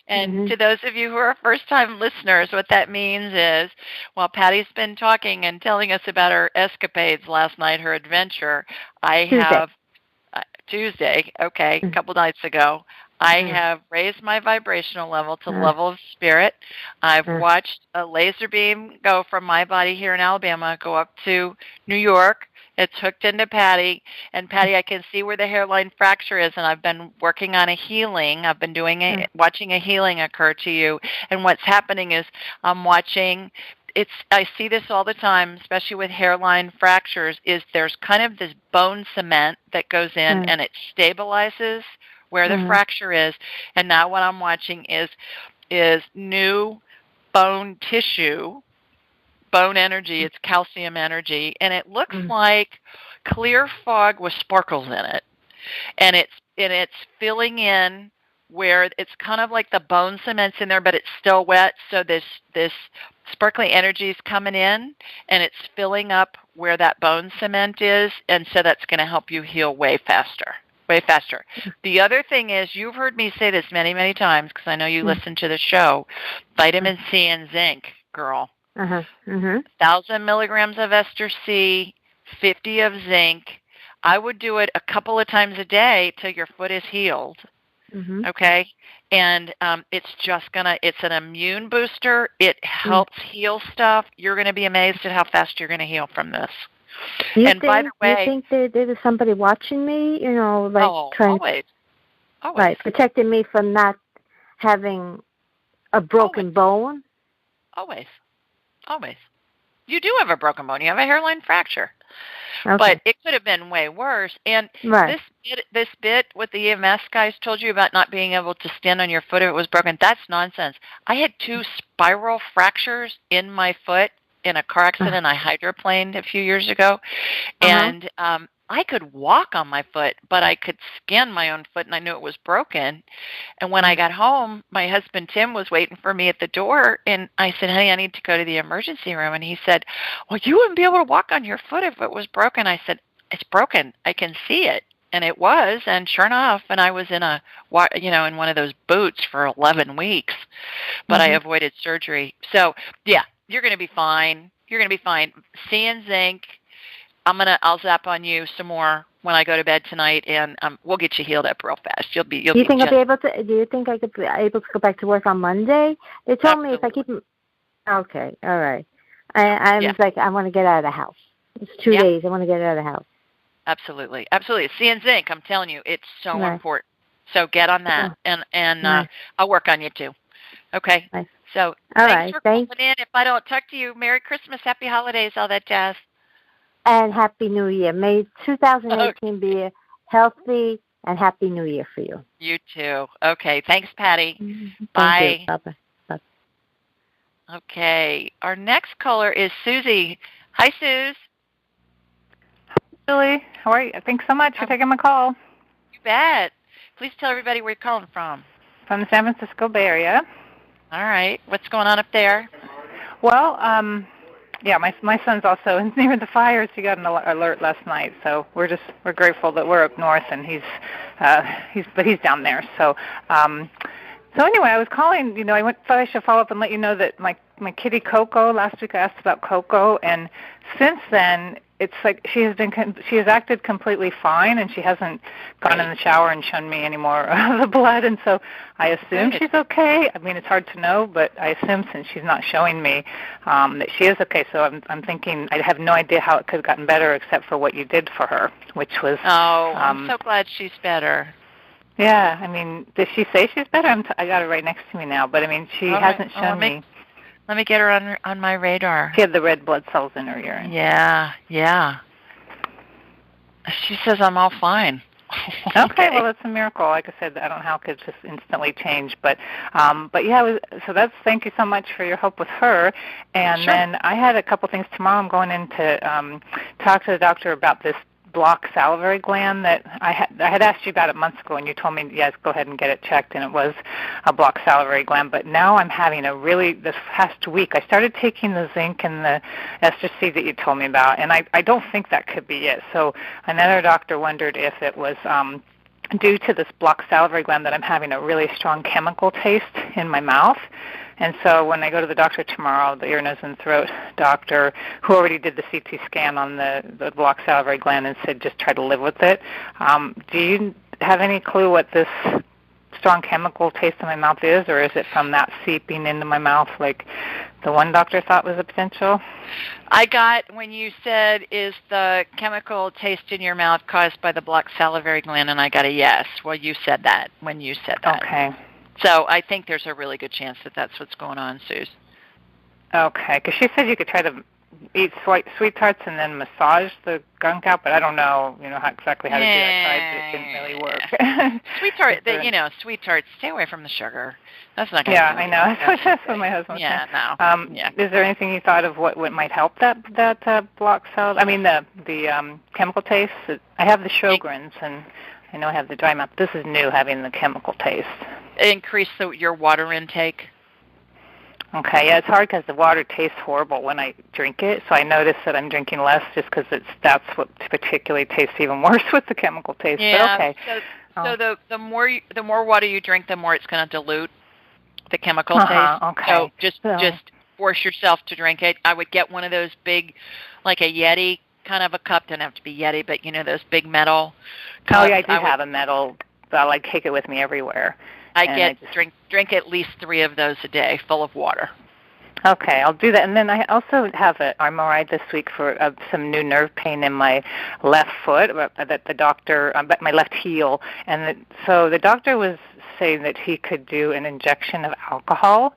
And to those of you who are first-time listeners, what that means is, while Patty's been talking and telling us about her escapades last night, her adventure, Tuesday, okay, a couple nights ago, I have raised my vibrational level to level of spirit. I've watched a laser beam go from my body here in Alabama go up to New York. It's hooked into Patty. And Patty, I can see where the hairline fracture is, and I've been working on a healing. I've been watching a healing occur to you. And what's happening is I'm watching I see this all the time, especially with hairline fractures, is there's kind of this bone cement that goes in and it stabilizes where the fracture is. And now what I'm watching is new bone tissue, bone energy. It's calcium energy, and it looks like clear fog with sparkles in it. And it's filling in where it's kind of like the bone cement's in there, but it's still wet. So this sparkly energy is coming in, and it's filling up where that bone cement is, and so that's going to help you heal way faster. The other thing is, you've heard me say this many, many times, because I know you listen to the show, vitamin C and zinc, girl. 1,000 milligrams of ester C, 50 of zinc. I would do it a couple of times a day till your foot is healed. Okay? And it's an immune booster. It helps heal stuff. You're going to be amazed at how fast you're going to heal from this. By the way, do you think there was somebody watching me, always. Right, protecting me from not having a broken bone? Always. You do have a broken bone. You have a hairline fracture. Okay. But it could have been way worse. And this bit what the EMS guys told you about not being able to stand on your foot if it was broken, that's nonsense. I had 2 spiral fractures in my foot in a car accident I hydroplaned a few years ago. And I could walk on my foot, but I could scan my own foot, and I knew it was broken. And when I got home, my husband, Tim, was waiting for me at the door, and I said, "Honey, I need to go to the emergency room." And he said, "Well, you wouldn't be able to walk on your foot if it was broken." I said, "It's broken. I can see it." And it was, and sure enough, and I was in in one of those boots for 11 weeks, but I avoided surgery. So, yeah, you're going to be fine. C and zinc. I'll zap on you some more when I go to bed tonight, and we'll get you healed up real fast. You'll be. Do you think I'll be able to? Do you think I could be able to go back to work on Monday? They told me if I keep. Okay, all right. I'm like, I want to get out of the house. It's 2 days. I want to get out of the house. Absolutely. C and zinc. I'm telling you, it's so important. So get on that, and I'll work on you too. Okay. Nice. So thanks for calling in. If I don't talk to you, Merry Christmas, Happy Holidays, all that jazz. And Happy New Year. May 2018 be a healthy and Happy New Year for you. You too. Okay. Thanks, Patty. Bye. Bye-bye. Bye. Okay. Our next caller is Susie. Hi, Suze. Julie, how are you? Thanks so much for taking my call. You bet. Please tell everybody where you're calling from. From the San Francisco Bay Area. All right. What's going on up there? Well, my son's also near the fires. He got an alert last night, so we're grateful that we're up north and he's down there. So anyway, I was calling. I thought I should follow up and let you know that my kitty Coco. Last week I asked about Coco, and since then it's like she has acted completely fine, and she hasn't gone in the shower and shown me any more of the blood, and so I assume she's okay. I mean, it's hard to know, but I assume since she's not showing me that she is okay. So I'm thinking I have no idea how it could have gotten better except for what you did for her, which was I'm so glad she's better. Yeah, I mean, did she say she's better? I got her right next to me now, but I mean, she hasn't shown me. Let me get her on my radar. She had the red blood cells in her urine. Yeah. She says I'm all fine. Okay, well, that's a miracle. Like I said, I don't know how it could just instantly change, but yeah. So thank you so much for your help with her. And then I had a couple things tomorrow. I'm going in to talk to the doctor about this blocked salivary gland that I had asked you about it months ago, and you told me, yes, go ahead and get it checked, and it was a blocked salivary gland. But now I'm having this past week, I started taking the zinc and the ester C that you told me about, and I don't think that could be it. So another doctor wondered if it was due to this blocked salivary gland that I'm having a really strong chemical taste in my mouth. And so when I go to the doctor tomorrow, the ear, nose, and throat doctor, who already did the CT scan on the blocked salivary gland and said just try to live with it, do you have any clue what this strong chemical taste in my mouth is, or is it from that seeping into my mouth like the one doctor thought was a potential? I got when you said, is the chemical taste in your mouth caused by the blocked salivary gland, and I got a yes. Well, you said that when you said that. Okay. So I think there's a really good chance that that's what's going on, Suze. Okay, because she said you could try to eat sweet tarts and then massage the gunk out, but I don't know, exactly how to do that. So it didn't really work. Sweet tarts. Stay away from the sugar. That's not going to. Yeah, I know. That's what my husband said. Yeah, no. Is there anything you thought of what might help that block cell? I mean, the chemical taste. I have the Sjogren's, and I know I have the dry mouth. This is new, having the chemical taste. Increase your water intake. Okay, yeah, it's hard because the water tastes horrible when I drink it, so I notice that I'm drinking less just because that's what particularly tastes even worse with the chemical taste. Yeah, but okay. So the more water you drink, the more it's going to dilute the chemical taste. Okay. So just force yourself to drink it. I would get one of those big, like a Yeti kind of a cup. Doesn't have to be Yeti, but those big metal cups. Oh yeah, I do have a metal. I'll take it with me everywhere. I drink at least 3 of those a day, full of water. Okay, I'll do that. And then I also have an MRI this week for some new nerve pain in my left foot that the doctor, my left heel. And so the doctor was saying that he could do an injection of alcohol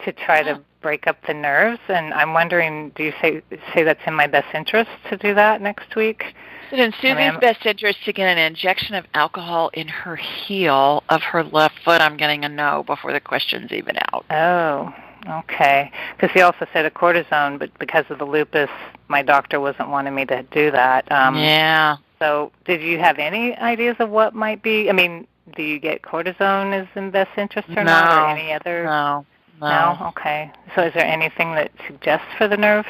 to try to break up the nerves. And I'm wondering, do you say that's in my best interest to do that next week? It's in Susan's best interest to get an injection of alcohol in her heel of her left foot. I'm getting a no before the question's even out. Oh, okay. Because he also said a cortisone, but because of the lupus, my doctor wasn't wanting me to do that. Yeah. So did you have any ideas of what might be? I mean, do you get cortisone is in best interest or not, or any other? No. No? Okay. So is there anything that suggests for the nerve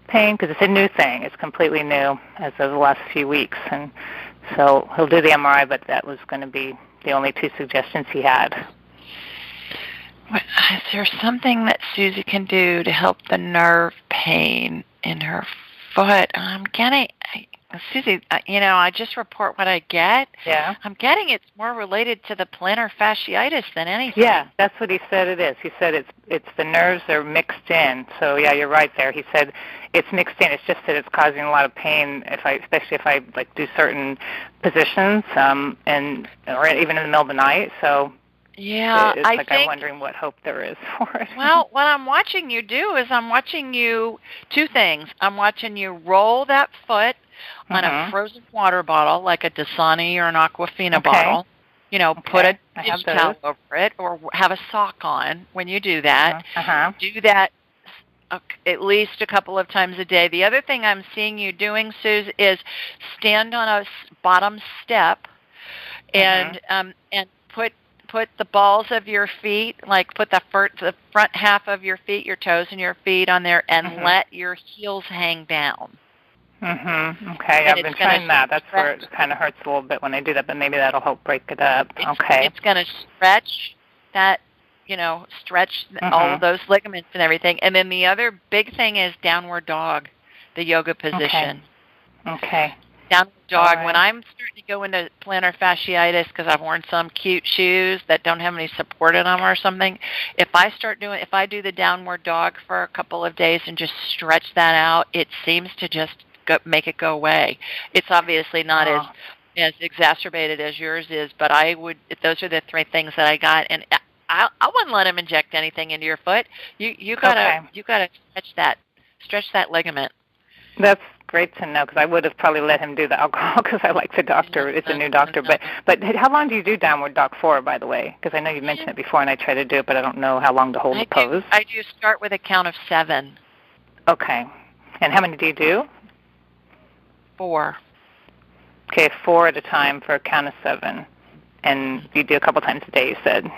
pain? Because it's a new thing. It's completely new as of the last few weeks. And so he'll do the MRI, but that was going to be the only 2 suggestions he had. Is there something that Susie can do to help the nerve pain in her foot? I'm getting... Susie, I just report what I get. Yeah. I'm getting it's more related to the plantar fasciitis than anything. Yeah, that's what he said it is. He said it's the nerves are mixed in. So yeah, you're right there. He said it's mixed in. It's just that it's causing a lot of pain especially if I like do certain positions, or even in the middle of the night. So yeah, I'm wondering what hope there is for it. Well, what I'm watching you do is I'm watching you two things. I'm watching you roll that foot on a frozen water bottle, like a Dasani or an Aquafina bottle. Put a dish towel over it, or have a sock on when you do that. Do that at least a couple of times a day. The other thing I'm seeing you doing, Suze, is stand on a bottom step and put the balls of your feet, like put the front half of your feet, your toes and your feet on there, and let your heels hang down. Okay, I've been trying that. That's where it kind of hurts a little bit when I do that, but maybe that'll help break it up. It's going to stretch that, all of those ligaments and everything. And then the other big thing is downward dog, the yoga position. Okay. Downward dog. Right. When I'm starting to go into plantar fasciitis because I've worn some cute shoes that don't have any support in them or something, if I do the downward dog for a couple of days and just stretch that out, it seems to just make it go away. It's obviously not as exacerbated as yours is, but those are the three things that I got, and I wouldn't let him inject anything into your foot. You gotta stretch that ligament. That's great to know, because I would have probably let him do the alcohol because I like the doctor. It's a new doctor. But how long do you do downward dog for, by the way? Because I know you mentioned it before, and I try to do it, but I don't know how long to hold the pose. I do start with a count of 7. Okay. And how many do you do? 4. Okay, 4 at a time for a count of 7. And you do a couple times a day, you said.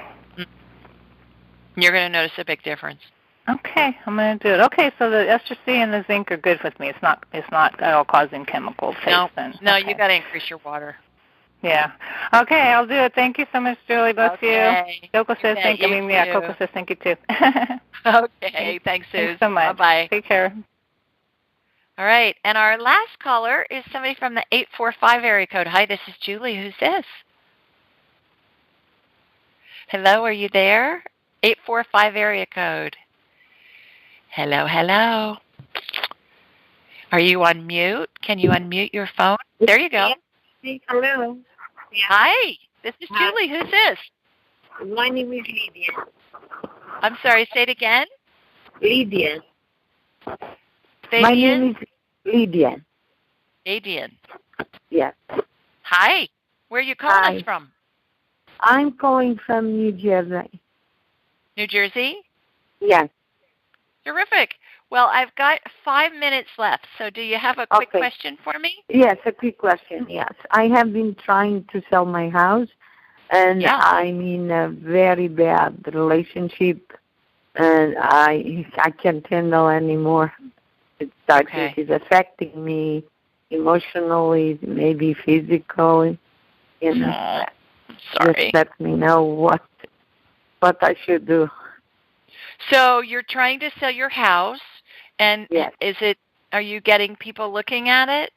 You're going to notice a big difference. Okay, I'm going to do it. Okay, so the ester C and the zinc are good with me. It's not at all causing chemical taste then. No, okay. You got to increase your water. Yeah. Okay, I'll do it. Thank you so much, Julie. Bless you. Coco says thank you. Coco says thank you too. Okay, thanks, Sue. Thanks so much. Bye-bye. Take care. All right, and our last caller is somebody from the 845 area code. Hi, this is Julie. Who's this? Hello, are you there? 845 area code. Hello. Are you on mute? Can you unmute your phone? There you go. Hello. Yeah. Hi, this is Julie. Who's this? My name is Lydia. I'm sorry, say it again. Lydia. My name is Lydia. Lydia. Yes. Hi. Where are you calling us from? I'm calling from New Jersey. New Jersey? Yes. Terrific. Well, I've got 5 minutes left, so do you have a quick question for me? Yes, a quick question, yes. I have been trying to sell my house, and I'm in a very bad relationship, and I can't handle anymore. It is affecting me emotionally, maybe physically. Sorry. Just let me know what I should do. So you're trying to sell your house, and yes. Are you getting people looking at it?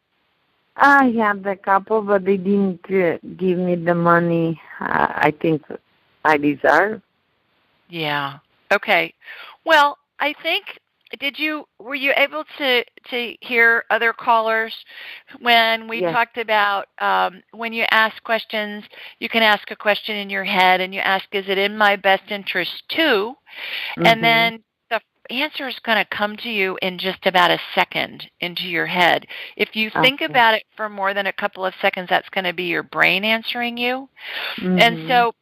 I have a couple, but they didn't give me the money I think I deserve. Yeah. Okay. Well, I think were you able to hear other callers when we talked about when you ask questions, you can ask a question in your head and you ask, is it in my best interest too? And then the answer is going to come to you in just about a second into your head. If you think about it for more than a couple of seconds, that's going to be your brain answering you. And so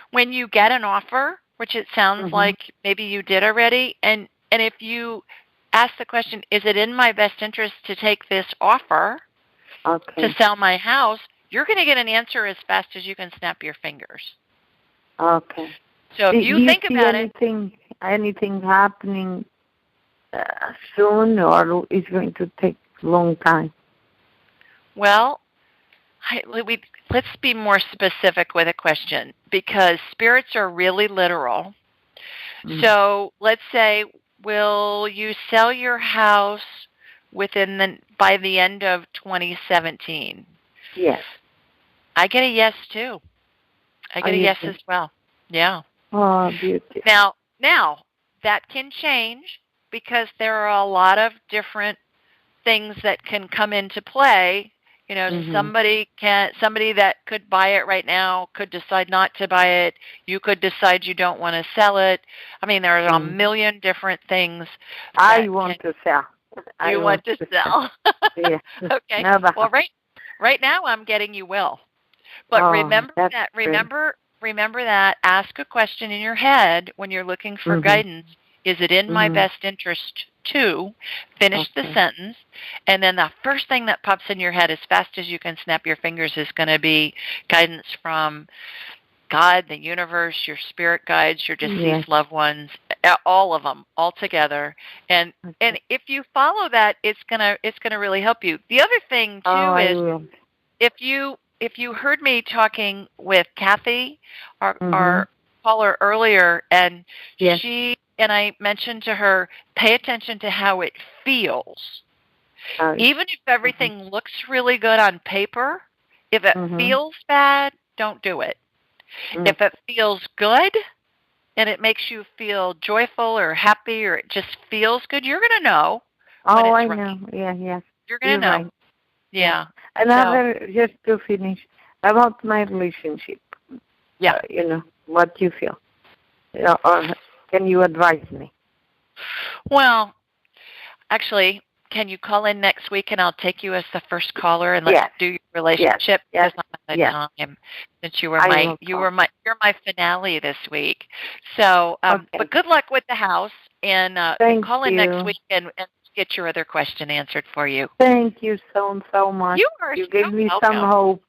when you get an offer, which it sounds like maybe you did already, and if you ask the question, is it in my best interest to take this offer to sell my house, you're going to get an answer as fast as you can snap your fingers. Okay. So if you think about anything happening soon, or is going to take a long time? Well, let's be more specific with a question, because spirits are really literal. So let's say, will you sell your house by the end of 2017? Yes. I get a yes too. I get a yes as well. Yeah. Oh, beautiful. Now that can change because there are a lot of different things that can come into play. You know, somebody that could buy it right now could decide not to buy it. You could decide you don't want to sell it. I mean, there are a million different things. I want to sell. You want to sell? Yeah. Okay. Well, right now I'm getting you will. But remember that. Remember that. Ask a question in your head when you're looking for guidance. Is it in my best interest to finish the sentence? And then the first thing that pops in your head as fast as you can snap your fingers is going to be guidance from God, the universe, your spirit guides, your deceased loved ones, all of them, all together. And if you follow that, it's gonna really help you. The other thing too is if you heard me talking with Kathy, our caller earlier, and I mentioned to her, pay attention to how it feels. Even if everything looks really good on paper, if it feels bad, don't do it. If it feels good and it makes you feel joyful or happy or it just feels good, you're going to know. I know. Yeah. You're going to know. Right. Yeah. Another, just to finish, about my relationship. Yeah. What you feel. Or can you advise me? Well, actually, can you call in next week and I'll take you as the first caller and let's do your relationship? Yes. Because I'm out of time since you're my finale this week. So, but good luck with the house and call in next week and get your other question answered for you. Thank you so much. You gave me some hope.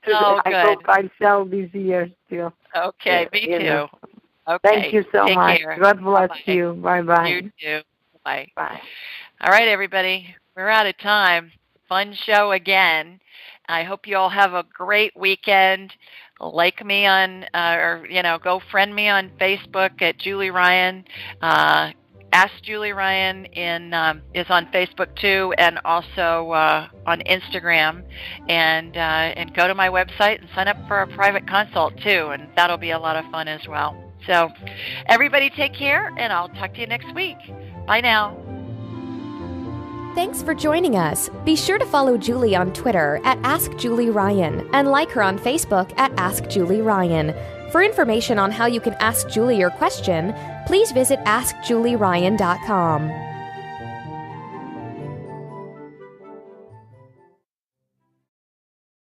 I hope I shall this year still. Okay, me too. Okay. Thank you so much. Care. God bless Bye-bye. you. Bye-bye. You too. Bye. Bye. All right, everybody. We're out of time. Fun show again. I hope you all have a great weekend. Like me on, go friend me on Facebook at Julie Ryan. Ask Julie Ryan is on Facebook too, and also on Instagram. And go to my website and sign up for a private consult too, and that'll be a lot of fun as well. So, everybody take care, and I'll talk to you next week. Bye now. Thanks for joining us. Be sure to follow Julie on Twitter at AskJulieRyan and like her on Facebook at AskJulieRyan. For information on how you can ask Julie your question, please visit AskJulieRyan.com.